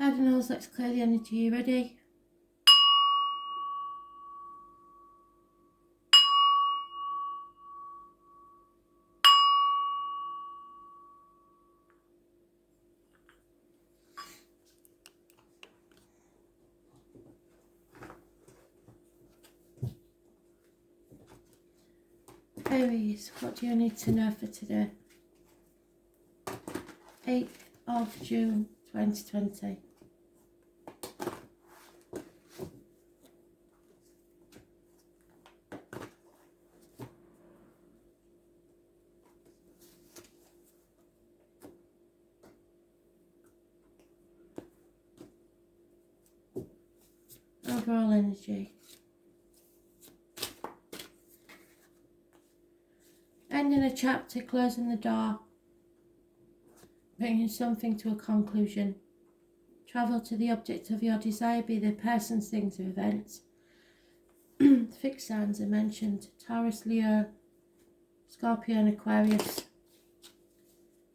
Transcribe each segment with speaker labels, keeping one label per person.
Speaker 1: Cardinals, let's clear the energy. You ready? Aries, what do you need to know for today? 8th of June 2020. Overall energy. Ending a chapter, closing the door, bringing something to a conclusion. Travel to the object of your desire, be they persons, things or events. Fixed signs are mentioned. Taurus, Leo, Scorpio and Aquarius.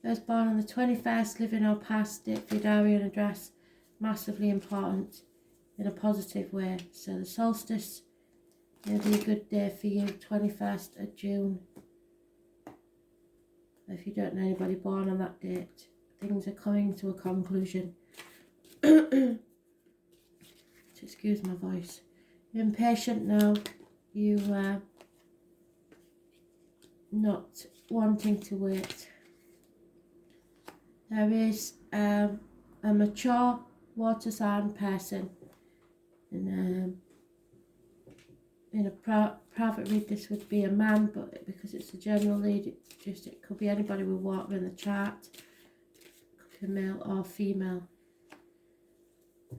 Speaker 1: Those born on the 21st, living or past, date for your diary and address. Massively important in a positive way. So the solstice may be a good day for you, 21st of June. If you don't know anybody born on that date, things are coming to a conclusion. Excuse my voice. You're impatient now. You are not wanting to wait. There is a mature water sign person. And in a private read this would be a man, but because it's a general read, it could be anybody with water in the chart. It could be male or female.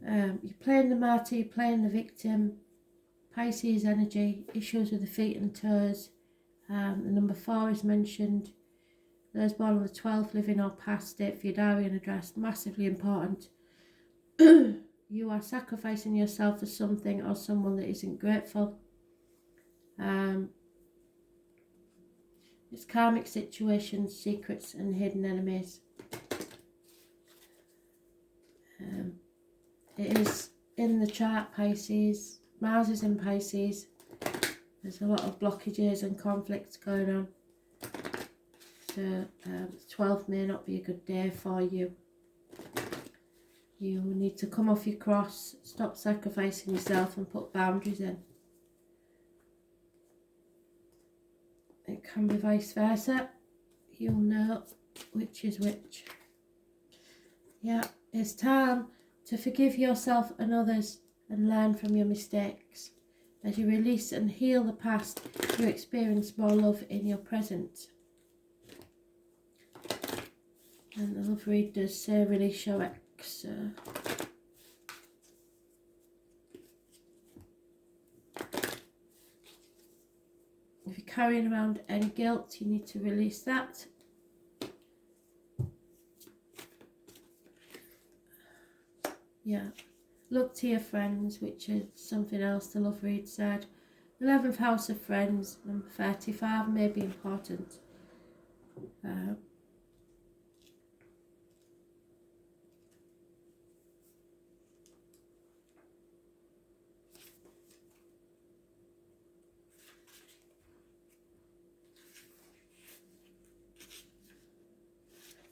Speaker 1: You're playing the martyr, you're playing the victim. Pisces energy, issues with the feet and toes. The number 4 is mentioned. Those born on the 12th, living or past, date for your diary and address, massively important. You are sacrificing yourself for something or someone that isn't grateful. It's karmic situations, secrets and hidden enemies. It is in the chart, Pisces. Mars is in Pisces. There's a lot of blockages and conflicts going on. So 12th may not be a good day for you. You need to come off your cross, stop sacrificing yourself and put boundaries in. It can be vice versa. You'll know which is which. Yeah, it's time to forgive yourself and others and learn from your mistakes. As you release and heal the past, you experience more love in your present. And the love read does say release your ex. If you're carrying around any guilt, you need to release that. Yeah. Look to your friends, which is something else the love read said. 11th house of friends, number 35, may be important.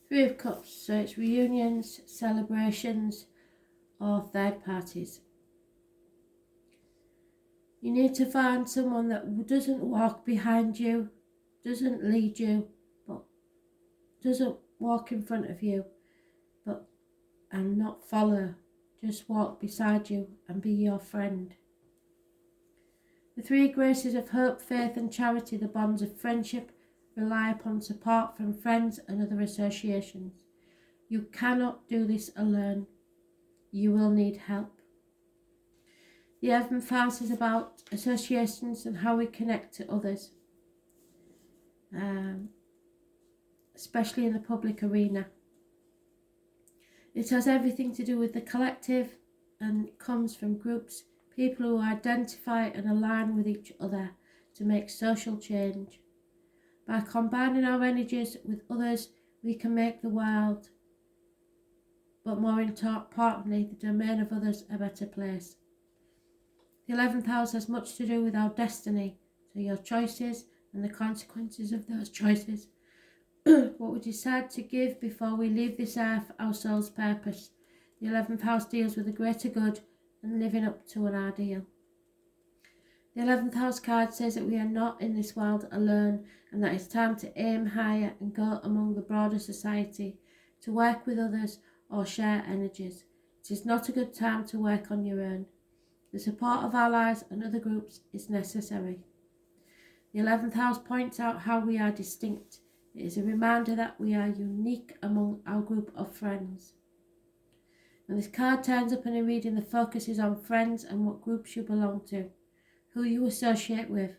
Speaker 1: Three of Cups, so it's reunions, celebrations, or third parties. You need to find someone that doesn't walk behind you, doesn't lead you, but doesn't walk in front of you, and not follow. Just walk beside you and be your friend. The three graces of hope, faith and charity, the bonds of friendship, rely upon support from friends and other associations. You cannot do this alone. You will need help. The 11th house is about associations and how we connect to others, especially in the public arena. It has everything to do with the collective and comes from groups, people who identify and align with each other to make social change. By combining our energies with others, we can make the world but more importantly, the domain of others a better place. The 11th house has much to do with our destiny, so your choices and the consequences of those choices. What we decide to give before we leave this earth, our soul's purpose. The 11th house deals with the greater good and living up to an ideal. The 11th house card says that we are not in this world alone and that it's time to aim higher and go among the broader society, to work with others or share energies. It is not a good time to work on your own. The support of allies and other groups is necessary. The 11th house points out how we are distinct. It is a reminder that we are unique among our group of friends. When this card turns up in a reading, the focus is on friends and what groups you belong to, who you associate with.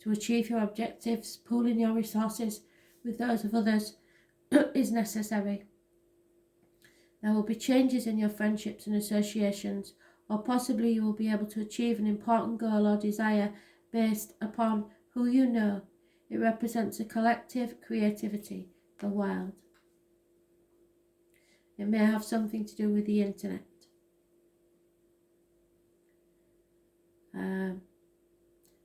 Speaker 1: To achieve your objectives, pooling your resources with those of others is necessary. There will be changes in your friendships and associations, or possibly you will be able to achieve an important goal or desire based upon who you know. It represents a collective creativity, the world. It may have something to do with the internet.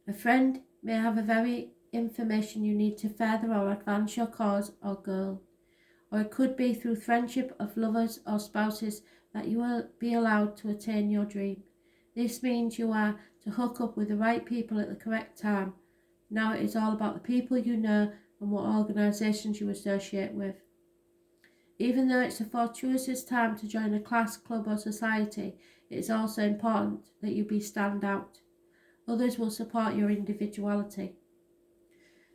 Speaker 1: A friend may have a very information you need to further or advance your cause or goal. Or it could be through friendship of lovers or spouses that you will be allowed to attain your dream. This means you are to hook up with the right people at the correct time. Now it is all about the people you know and what organisations you associate with. Even though it's a fortuitous time to join a class, club or society, it is also important that you be stand out. Others will support your individuality.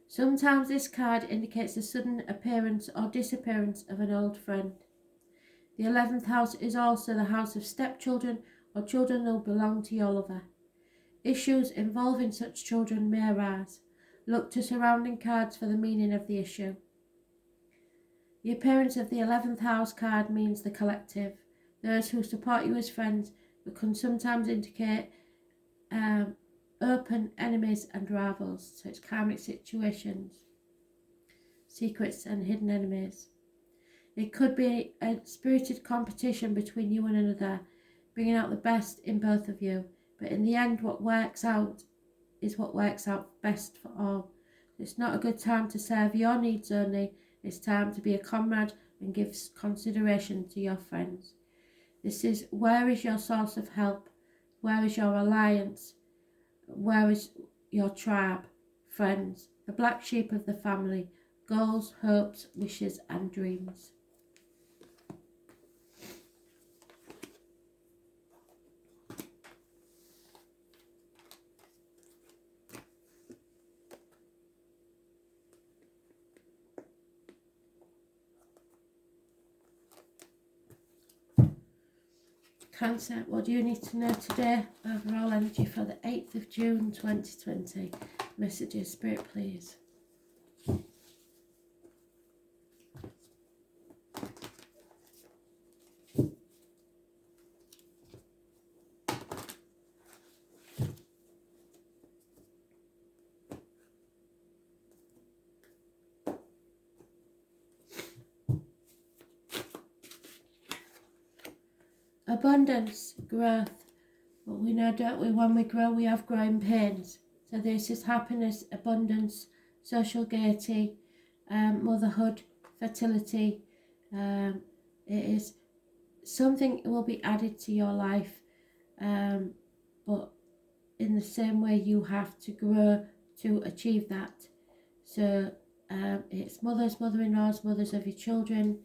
Speaker 1: Sometimes this card indicates the sudden appearance or disappearance of an old friend. The 11th house is also the house of stepchildren or children who belong to your lover. Issues involving such children may arise. Look to surrounding cards for the meaning of the issue. The appearance of the 11th house card means the collective, those who support you as friends, but can sometimes indicate open enemies and rivals, so it's karmic situations, secrets and hidden enemies. It could be a spirited competition between you and another, bringing out the best in both of you, but in the end what works out is what works out best for all. It's not a good time to serve your needs only, it's time to be a comrade and give consideration to your friends. This is where is your source of help, where is your alliance, where is your tribe, friends, the black sheep of the family, goals, hopes, wishes and dreams. Cancer, what do you need to know today? Overall energy for the 8th of June 2020. Messages, Spirit, please. Abundance, growth. But we know, don't we, when we grow, we have growing pains. So this is happiness, abundance, social gaiety, motherhood, fertility. It is something that will be added to your life, but in the same way you have to grow to achieve that. So it's mothers, mother-in-laws, mothers of your children.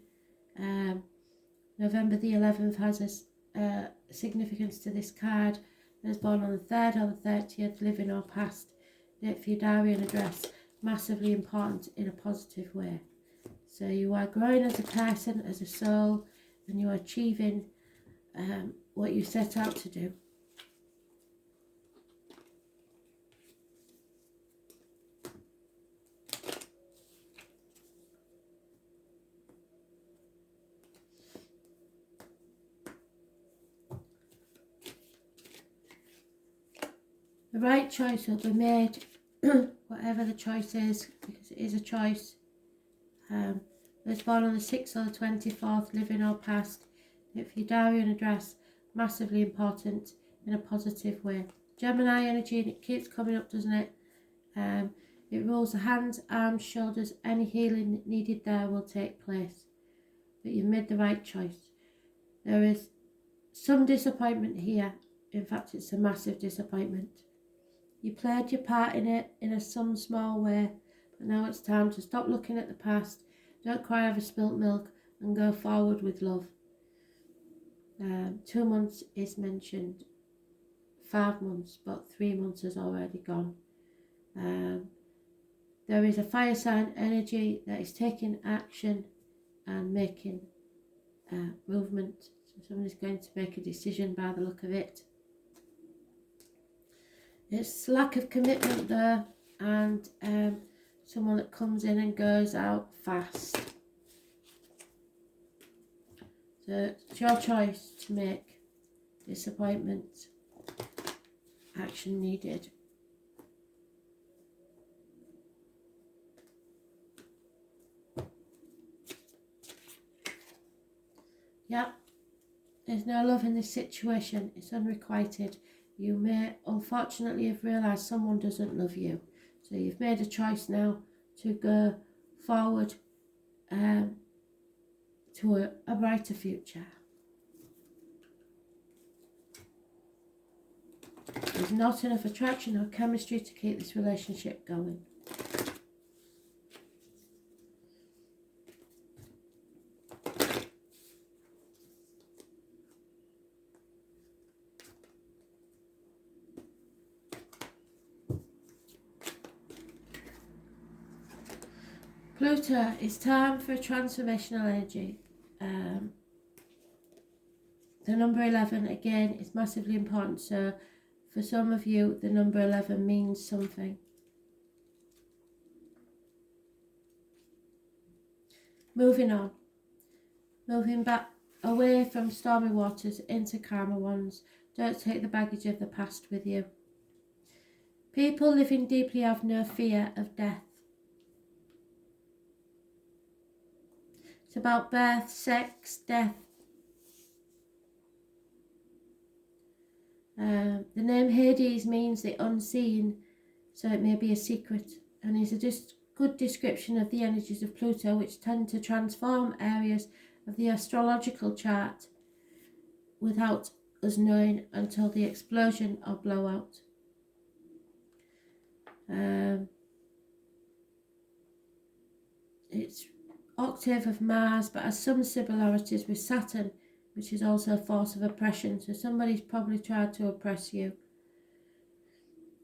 Speaker 1: November the 11th has a significance to this card. Those born on the 3rd or the 30th, living or past. Date for your diary and address. Massively important in a positive way. So you are growing as a person, as a soul, and you are achieving what you set out to do. The right choice will be made, whatever the choice is, because it is a choice. Those born on the 6th or the 24th, living or past. If your diary and address, massively important in a positive way. Gemini energy, and it keeps coming up, doesn't it? It rules the hands, arms, shoulders. Any healing needed there will take place. But you've made the right choice. There is some disappointment here. In fact, it's a massive disappointment. You played your part in it in some small way, but now it's time to stop looking at the past, don't cry over spilt milk, and go forward with love. 2 months is mentioned, 5 months, but 3 months has already gone. There is a fire sign energy that is taking action and making movement. So somebody's going to make a decision by the look of it. It's lack of commitment there, and someone that comes in and goes out fast. So it's your choice to make. Disappointment, action needed. Yep, there's no love in this situation. It's unrequited. You may unfortunately have realised someone doesn't love you. So you've made a choice now to go forward to a brighter future. There's not enough attraction or chemistry to keep this relationship going. Pluto, it's time for a transformational energy. The number 11, again, is massively important. So for some of you, the number 11 means something. Moving on. Moving back away from stormy waters into calmer ones. Don't take the baggage of the past with you. People living deeply have no fear of death. It's about birth, sex, death. The name Hades means the unseen, so it may be a secret, and is a good description of the energies of Pluto, which tend to transform areas of the astrological chart without us knowing until the explosion or blowout. It's octave of Mars, but has some similarities with Saturn, which is also a force of oppression. So somebody's probably tried to oppress you.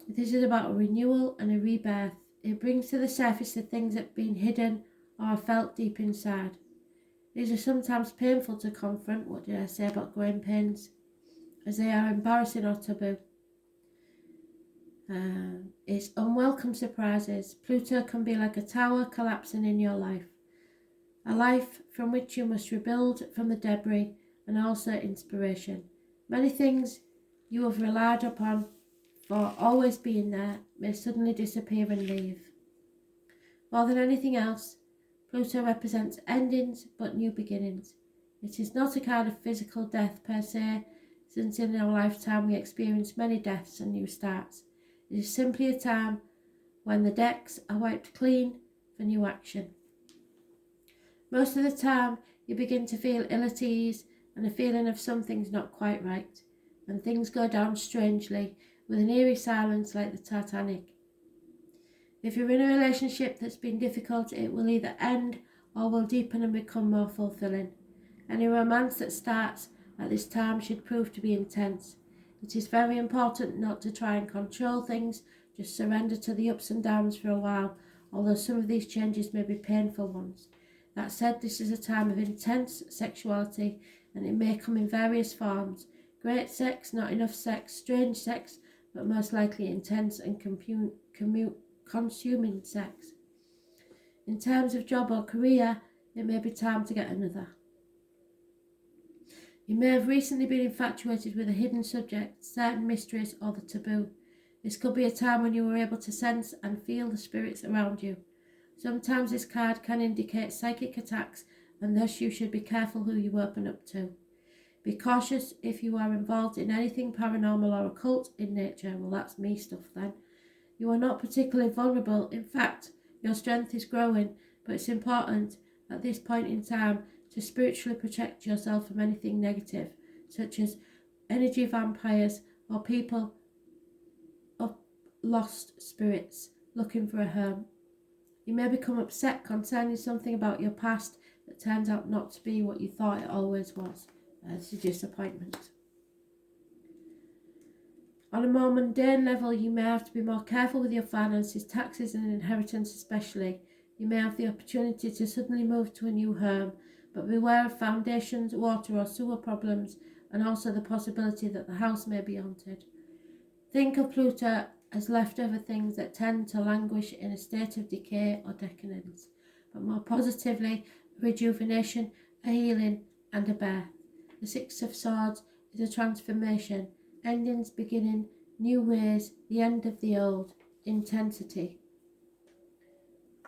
Speaker 1: This is about a renewal and a rebirth. It brings to the surface the things that have been hidden or are felt deep inside. These are sometimes painful to confront. What did I say about growing pains? As they are embarrassing or taboo. It's unwelcome surprises. Pluto can be like a tower collapsing in your life. A life from which you must rebuild from the debris, and also inspiration. Many things you have relied upon for always being there may suddenly disappear and leave. More than anything else, Pluto represents endings but new beginnings. It is not a kind of physical death per se, since in our lifetime we experience many deaths and new starts. It is simply a time when the decks are wiped clean for new action. Most of the time, you begin to feel ill at ease and a feeling of something's not quite right, and things go down strangely with an eerie silence like the Titanic. If you're in a relationship that's been difficult, it will either end or will deepen and become more fulfilling. Any romance that starts at this time should prove to be intense. It is very important not to try and control things, just surrender to the ups and downs for a while, although some of these changes may be painful ones. That said, this is a time of intense sexuality, and it may come in various forms. Great sex, not enough sex, strange sex, but most likely intense and consuming sex. In terms of job or career, it may be time to get another. You may have recently been infatuated with a hidden subject, certain mysteries, or the taboo. This could be a time when you were able to sense and feel the spirits around you. Sometimes this card can indicate psychic attacks, and thus you should be careful who you open up to. Be cautious if you are involved in anything paranormal or occult in nature. Well, that's me stuff then. You are not particularly vulnerable. In fact, your strength is growing, but it's important at this point in time to spiritually protect yourself from anything negative, such as energy vampires or people of lost spirits looking for a home. You may become upset concerning something about your past that turns out not to be what you thought it always was. It's a disappointment. On a more mundane level, you may have to be more careful with your finances, taxes and inheritance especially. You may have the opportunity to suddenly move to a new home, but beware of foundations, water or sewer problems, and also the possibility that the house may be haunted. Think of Pluto as leftover things that tend to languish in a state of decay or decadence, but more positively, rejuvenation, a healing and a birth. The Six of Swords is a transformation, endings beginning, new ways, the end of the old, intensity.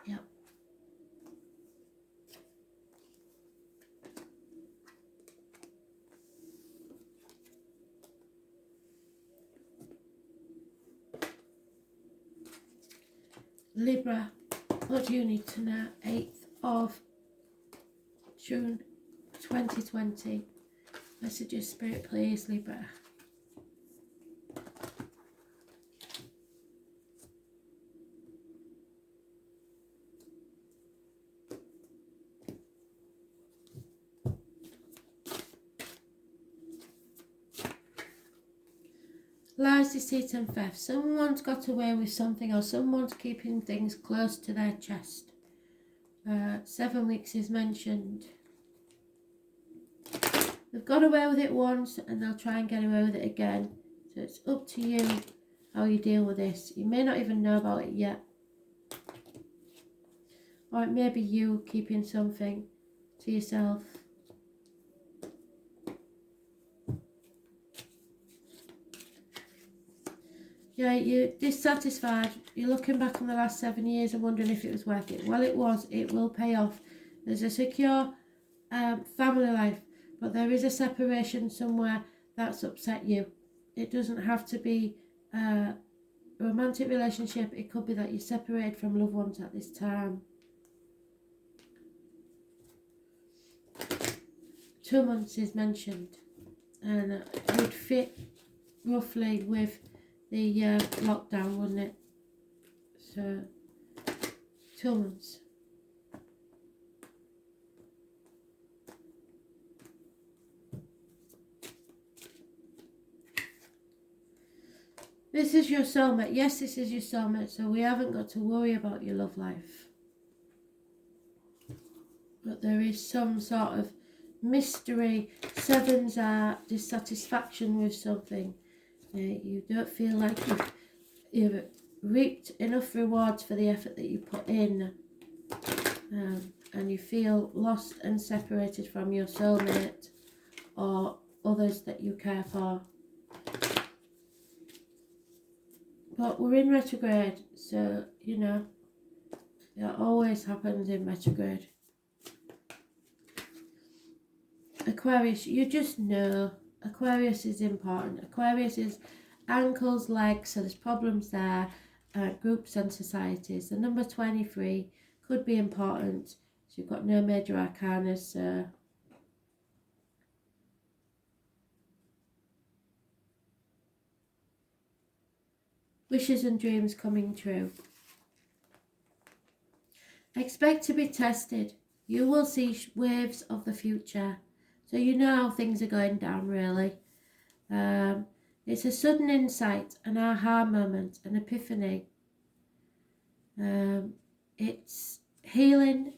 Speaker 1: Yep. Libra, what do you need to know? 8th of June 2020. Messages, Spirit, please, Libra. Lies, deceit and theft. Someone's got away with something, or someone's keeping things close to their chest. 7 weeks is mentioned. They've got away with it once and they'll try and get away with it again. So it's up to you how you deal with this. You may not even know about it yet. Or it may be you keeping something to yourself. Yeah, you're dissatisfied. You're looking back on the last 7 years and wondering if it was worth it. Well, it was. It will pay off. There's a secure family life, but there is a separation somewhere that's upset you. It doesn't have to be a romantic relationship. It could be that you're separated from loved ones at this time. 2 months is mentioned, and it would fit roughly with the lockdown, wouldn't it? So 2 months. This is your soulmate. Yes, this is your soulmate, so we haven't got to worry about your love life. But there is some sort of mystery. Sevens are dissatisfaction with something. You don't feel like you've reaped enough rewards for the effort that you put in. And you feel lost and separated from your soulmate or others that you care for. But we're in retrograde, so, you know, it always happens in retrograde. Aquarius, you just know. Aquarius is important. Aquarius is ankles, legs, so there's problems there. Groups and societies. The number 23 could be important. So you've got no major arcana, so... Wishes and dreams coming true. Expect to be tested. You will see waves of the future. So you know how things are going down, really. It's a sudden insight, an aha moment, an epiphany. It's healing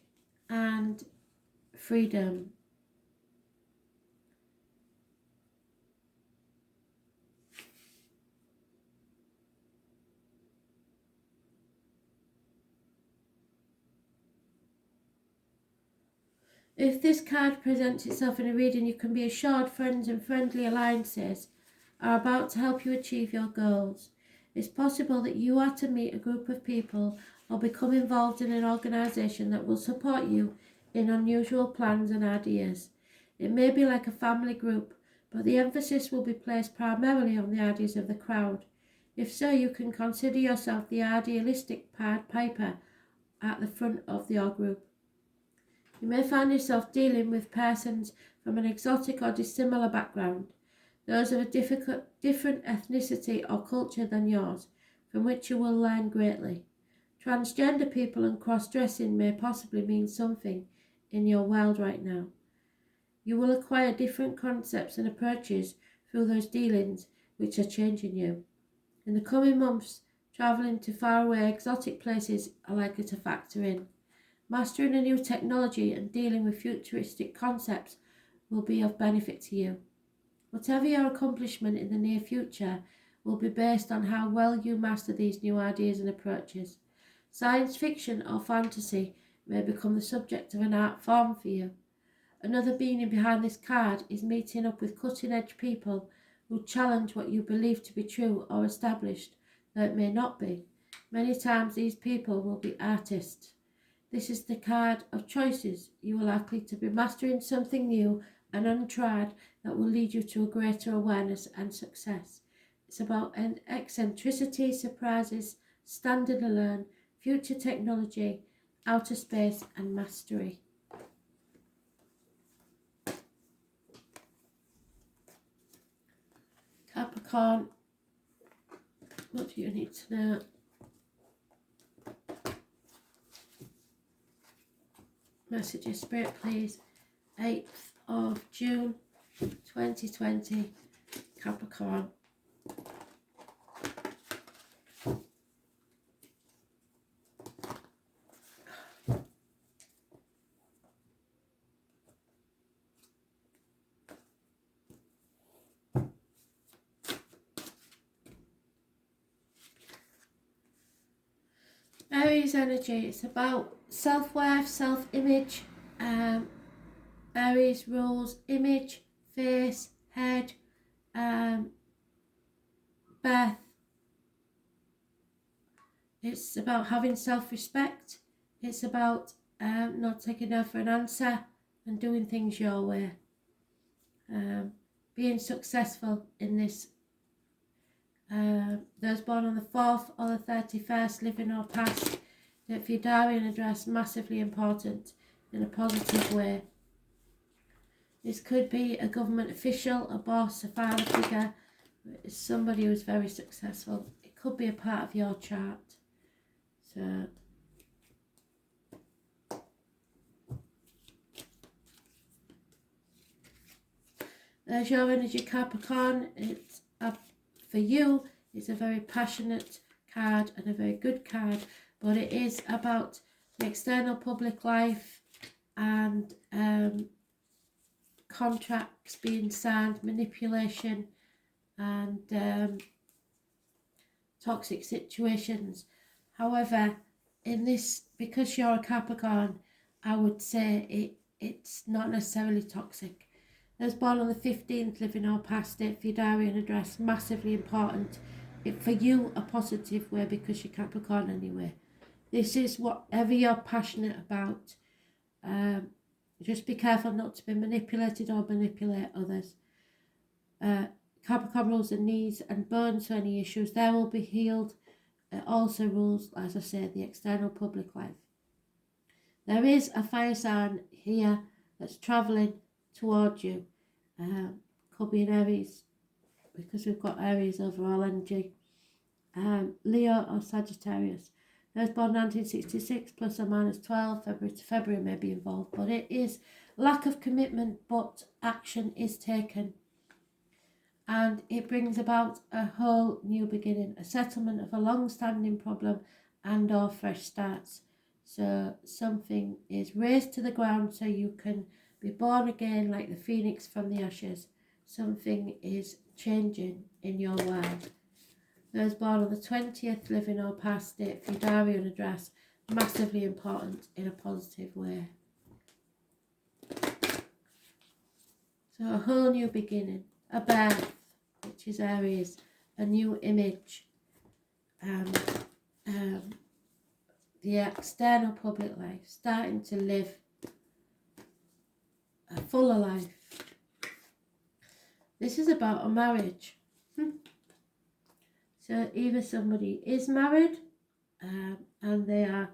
Speaker 1: and freedom. If this card presents itself in a reading, you can be assured friends and friendly alliances are about to help you achieve your goals. It's possible that you are to meet a group of people or become involved in an organisation that will support you in unusual plans and ideas. It may be like a family group but the emphasis will be placed primarily on the ideas of the crowd. If so, you can consider yourself the idealistic Pied Piper at the front of your group. You may find yourself dealing with persons from an exotic or dissimilar background, those of a different ethnicity or culture than yours, from which you will learn greatly. Transgender people and cross-dressing may possibly mean something in your world right now. You will acquire different concepts and approaches through those dealings which are changing you. In the coming months, travelling to faraway exotic places are likely to factor in. Mastering a new technology and dealing with futuristic concepts will be of benefit to you. Whatever your accomplishment in the near future will be based on how well you master these new ideas and approaches. Science fiction or fantasy may become the subject of an art form for you. Another meaning behind this card is meeting up with cutting-edge people who challenge what you believe to be true or established, though it may not be. Many times these people will be artists. This is the card of choices. You are likely to be mastering something new and untried that will lead you to a greater awareness and success. It's about eccentricity, surprises, standing alone, future technology, outer space and mastery. Capricorn, what do you need to know? Messages, Spirit, please. 8th of June, 2020, Capricorn. Aries energy, it's about self-worth, self-image. Aries rules image, face, head, birth. It's about having self-respect. It's about not taking no for an answer and doing things your way. Being successful in this. Those born on the 4th or the 31st, living or past, that for your diary and address, massively important in a positive way. This could be a government official, a boss, a father figure, somebody who's very successful. It could be a part of your chart. So there's your energy, Capricorn. It's for you, it's a very passionate card and a very good card, but it is about the external public life and contracts being signed, manipulation and toxic situations. However, in this, because you're a Capricorn, I would say it's not necessarily toxic. Those born on the 15th, living or past it, for your diary and address, massively important. For you, a positive way because you're Capricorn anyway. This is whatever you're passionate about. Just be careful not to be manipulated or manipulate others. Capricorn rules the knees and bones, so any issues there will be healed. It also rules, as I said, the external public life. There is a fire sign here that's travelling towards you. Could be an Aries, because we've got Aries overall energy. Leo or Sagittarius. Those born 1966 plus or minus 12, February to February may be involved, but it is lack of commitment, but action is taken. And it brings about a whole new beginning, a settlement of a long-standing problem and or fresh starts. So something is raised to the ground so you can be born again like the phoenix from the ashes. Something is changing in your world. Those born on the 20th, living or past it, for your diary and address, massively important in a positive way. So a whole new beginning, a birth, which is Aries, a new image, the external public life, starting to live a fuller life. This is about a marriage. So either somebody is married and they are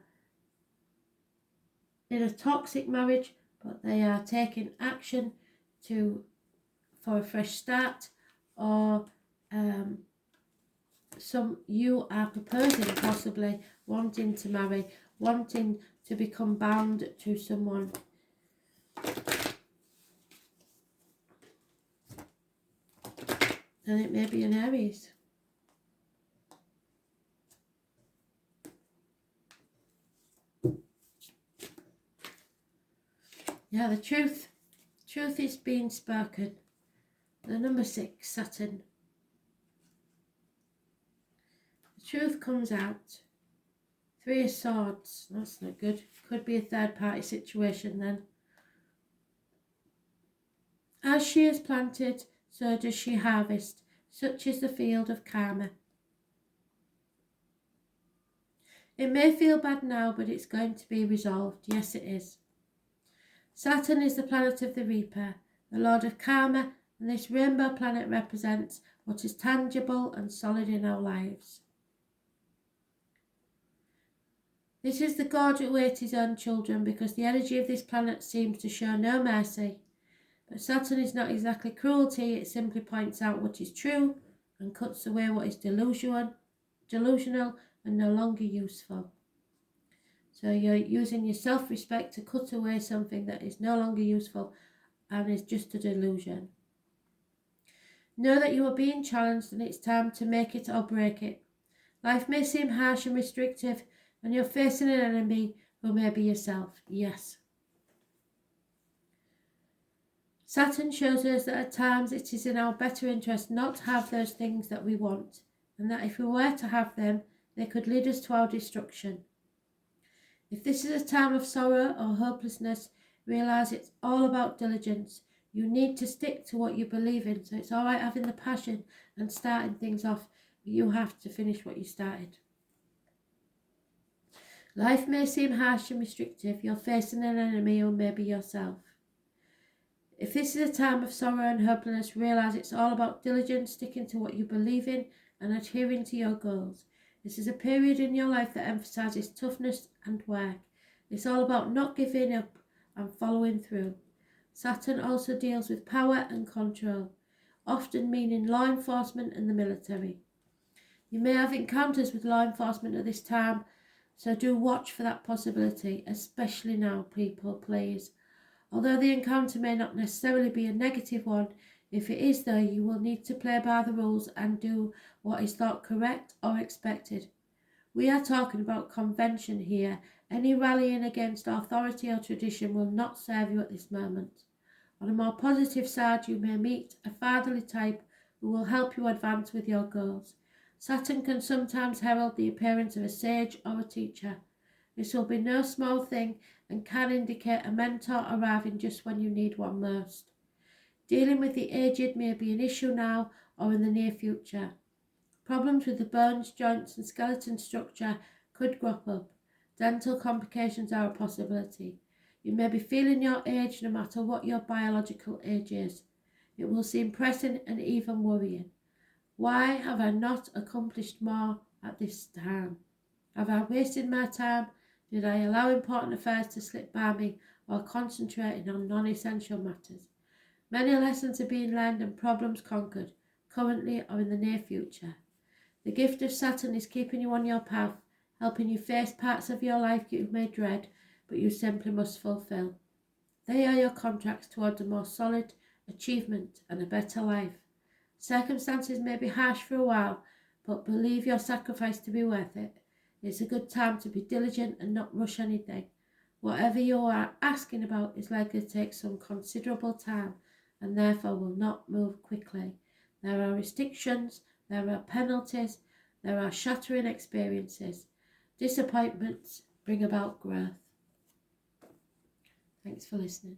Speaker 1: in a toxic marriage, but they are taking action for a fresh start, or you are proposing, possibly wanting to marry, wanting to become bound to someone. And it may be an Aries. Yeah, the truth is being spoken. The number 6, Saturn. The truth comes out. 3 of Swords. That's not good. Could be a third party situation then. As she is planted, so does she harvest. Such is the field of karma. It may feel bad now, but it's going to be resolved. Yes, it is. Saturn is the planet of the Reaper, the Lord of Karma, and this rainbow planet represents what is tangible and solid in our lives. This is the God who ate his own children, because the energy of this planet seems to show no mercy. But Saturn is not exactly cruelty, it simply points out what is true and cuts away what is delusional and no longer useful. So you're using your self-respect to cut away something that is no longer useful and is just a delusion. Know that you are being challenged and it's time to make it or break it. Life may seem harsh and restrictive and you're facing an enemy who may be yourself. Yes. Saturn shows us that at times it is in our better interest not to have those things that we want, and that if we were to have them, they could lead us to our destruction. If this is a time of sorrow or hopelessness, realise it's all about diligence. You need to stick to what you believe in, so it's all right having the passion and starting things off, but you have to finish what you started. Life may seem harsh and restrictive. You're facing an enemy or maybe yourself. If this is a time of sorrow and hopelessness, realise it's all about diligence, sticking to what you believe in and adhering to your goals. This is a period in your life that emphasises toughness and work. It's all about not giving up and following through. Saturn also deals with power and control, often meaning law enforcement and the military. You may have encounters with law enforcement at this time, so do watch for that possibility, especially now, people, please. Although the encounter may not necessarily be a negative one, if it is though, you will need to play by the rules and do what is thought correct or expected. We are talking about convention here. Any rallying against authority or tradition will not serve you at this moment. On a more positive side, you may meet a fatherly type who will help you advance with your goals. Saturn can sometimes herald the appearance of a sage or a teacher. This will be no small thing and can indicate a mentor arriving just when you need one most. Dealing with the aged may be an issue now or in the near future. Problems with the bones, joints and skeleton structure could crop up. Dental complications are a possibility. You may be feeling your age no matter what your biological age is. It will seem pressing and even worrying. Why have I not accomplished more at this time? Have I wasted my time? Did I allow important affairs to slip by me while concentrating on non-essential matters? Many lessons are being learned and problems conquered, currently or in the near future. The gift of Saturn is keeping you on your path, helping you face parts of your life you may dread, but you simply must fulfill. They are your contracts towards a more solid achievement and a better life. Circumstances may be harsh for a while, but believe your sacrifice to be worth it. It's a good time to be diligent and not rush anything. Whatever you are asking about is likely to take some considerable time and therefore will not move quickly. There are restrictions, there are penalties, there are shattering experiences. Disappointments bring about growth. Thanks for listening.